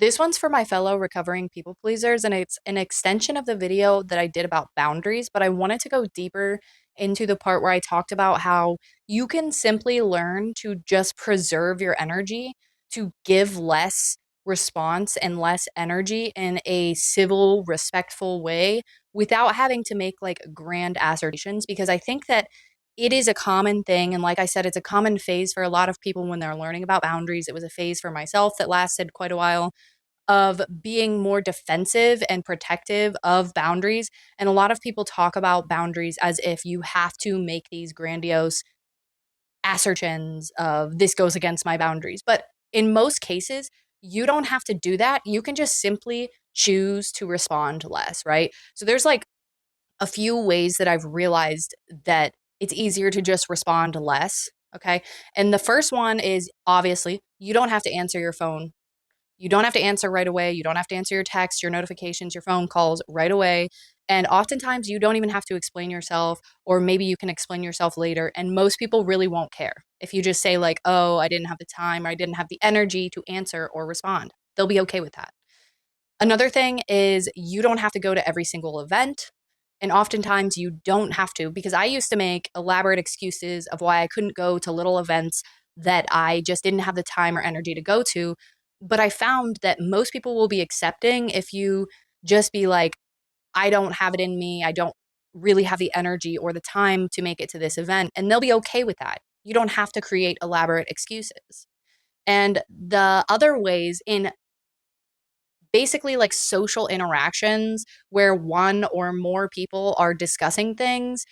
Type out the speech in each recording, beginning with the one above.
This one's for my fellow recovering people pleasers, and it's an extension of the video that I did about boundaries, but I wanted to go deeper into the part where I talked about how you can simply learn to just preserve your energy, to give less response and less energy in a civil, respectful way without having to make like grand assertions, because I think that it is a common thing. And like I said, it's a common phase for a lot of people when they're learning about boundaries. It was a phase for myself that lasted quite a while of being more defensive and protective of boundaries. And a lot of people talk about boundaries as if you have to make these grandiose assertions of this goes against my boundaries. But in most cases, you don't have to do that. You can just simply choose to respond less, right? So there's like a few ways that I've realized that it's easier to just respond less. Okay. And the first one is obviously you don't have to answer your phone. You don't have to answer right away. You don't have to answer your texts, your notifications, your phone calls right away. And oftentimes you don't even have to explain yourself, or maybe you can explain yourself later. And most people really won't care if you just say, like, oh, I didn't have the time or I didn't have the energy to answer or respond. They'll be okay with that. Another thing is you don't have to go to every single event. And oftentimes you don't have to, because I used to make elaborate excuses of why I couldn't go to little events that I just didn't have the time or energy to go to. But I found that most people will be accepting if you just be like, I don't have it in me. I don't really have the energy or the time to make it to this event. And they'll be okay with that. You don't have to create elaborate excuses. And the other ways in basically like social interactions where one or more people are discussing things,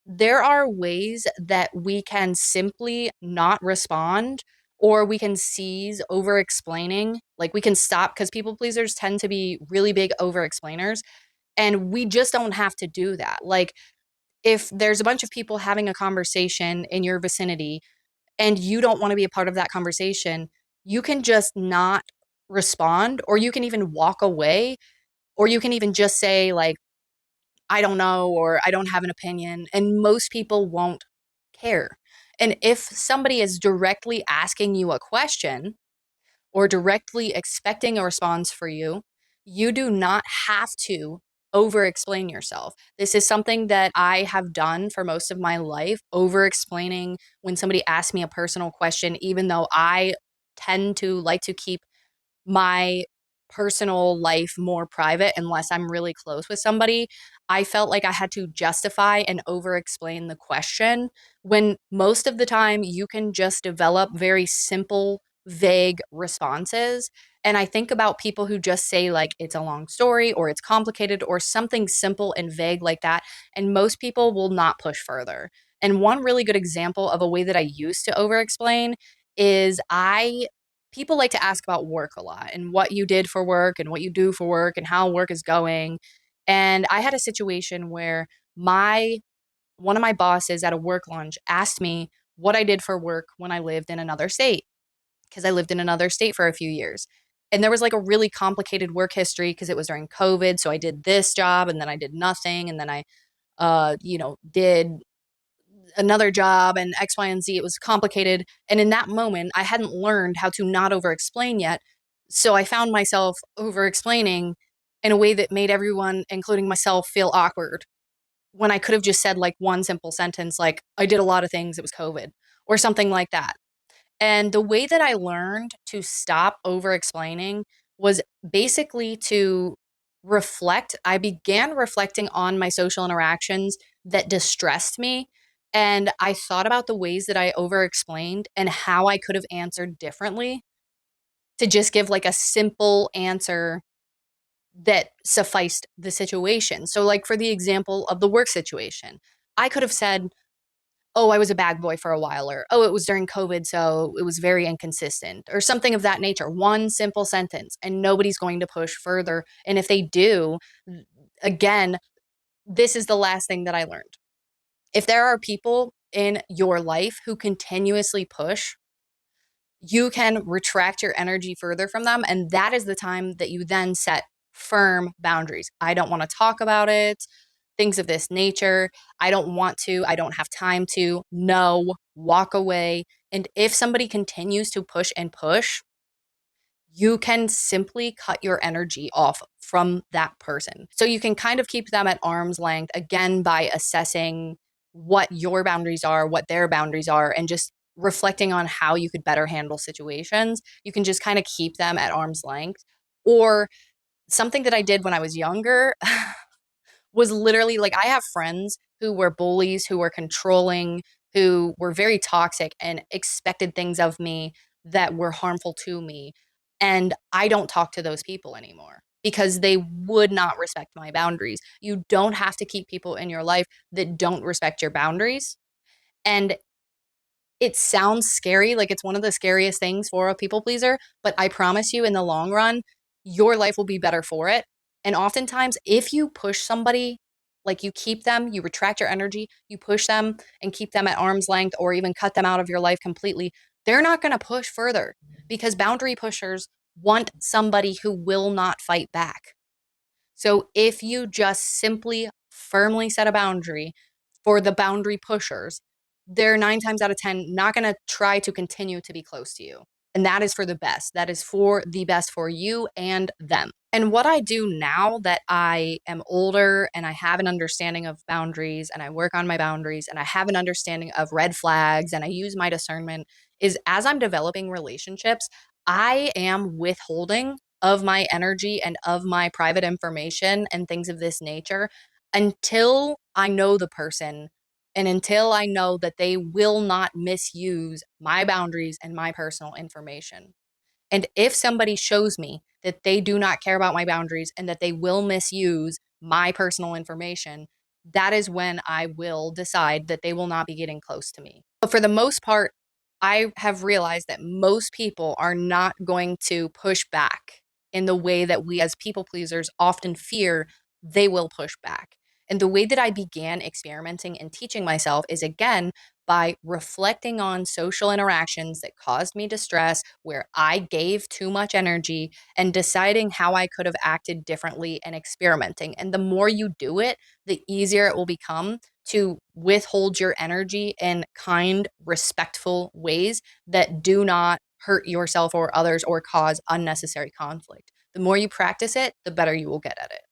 there are ways that we can simply not respond, or we can seize over explaining. Like we can stop, because people pleasers tend to be really big over explainers, and we just don't have to do that. Like if there's a bunch of people having a conversation in your vicinity and you don't want to be a part of that conversation, you can just not respond, or you can even walk away, or you can even just say, like, I don't know, or I don't have an opinion. And most people won't care. And if somebody is directly asking you a question or directly expecting a response for you, you do not have to over explain yourself. This is something that I have done for most of my life, over explaining when somebody asks me a personal question, even though I tend to like to keep my personal life more private unless I'm really close with somebody. I felt like I had to justify and over explain the question when most of the time you can just develop very simple, vague responses. And I think about people who just say, like, it's a long story or it's complicated or something simple and vague like that. And most people will not push further. And one really good example of a way that I used to over explain is people like to ask about work a lot and what you did for work and what you do for work and how work is going. And I had a situation where my one of my bosses at a work lunch asked me what I did for work when I lived in another state, because I lived in another state for a few years. And there was like a really complicated work history because it was during COVID. So I did this job and then I did nothing. And then I, did another job and X, Y, and Z. It was complicated. And in that moment, I hadn't learned how to not over explain yet. So I found myself over explaining in a way that made everyone, including myself, feel awkward when I could have just said like one simple sentence, like, I did a lot of things, it was COVID, or something like that. And the way that I learned to stop over explaining was basically to reflect. I began reflecting on my social interactions that distressed me. And I thought about the ways that I over explained and how I could have answered differently to just give like a simple answer that sufficed the situation. So, like for the example of the work situation, I could have said, oh, I was a bag boy for a while, or oh, it was during COVID, so it was very inconsistent, or something of that nature. One simple sentence, and nobody's going to push further. And if they do, again, this is the last thing that I learned. If there are people in your life who continuously push, you can retract your energy further from them. And that is the time that you then set firm boundaries. I don't want to talk about it, things of this nature. I don't want to. I don't have time to. No, walk away. And if somebody continues to push and push, you can simply cut your energy off from that person. So you can kind of keep them at arm's length again by assessing what your boundaries are, what their boundaries are, and just reflecting on how you could better handle situations. You can just kind of keep them at arm's length. Or something that I did when I was younger was literally like I have friends who were bullies, who were controlling, who were very toxic and expected things of me that were harmful to me. And I don't talk to those people anymore because they would not respect my boundaries. You don't have to keep people in your life that don't respect your boundaries. And it sounds scary, like it's one of the scariest things for a people pleaser, but I promise you in the long run, your life will be better for it. And oftentimes, if you push somebody, like you keep them, you retract your energy, you push them and keep them at arm's length or even cut them out of your life completely, they're not going to push further because boundary pushers want somebody who will not fight back. So if you just simply firmly set a boundary for the boundary pushers, they're 9 times out of 10 not going to try to continue to be close to you. And that is for the best. That is for the best for you and them. And what I do now that I am older and I have an understanding of boundaries and I work on my boundaries and I have an understanding of red flags and I use my discernment is as I'm developing relationships, I am withholding of my energy and of my private information and things of this nature until I know the person and until I know that they will not misuse my boundaries and my personal information. And if somebody shows me that they do not care about my boundaries and that they will misuse my personal information, that is when I will decide that they will not be getting close to me. But for the most part, I have realized that most people are not going to push back in the way that we as people pleasers often fear they will push back. And the way that I began experimenting and teaching myself is again by reflecting on social interactions that caused me distress, where I gave too much energy, and deciding how I could have acted differently and experimenting. And the more you do it, the easier it will become to withhold your energy in kind, respectful ways that do not hurt yourself or others or cause unnecessary conflict. The more you practice it, the better you will get at it.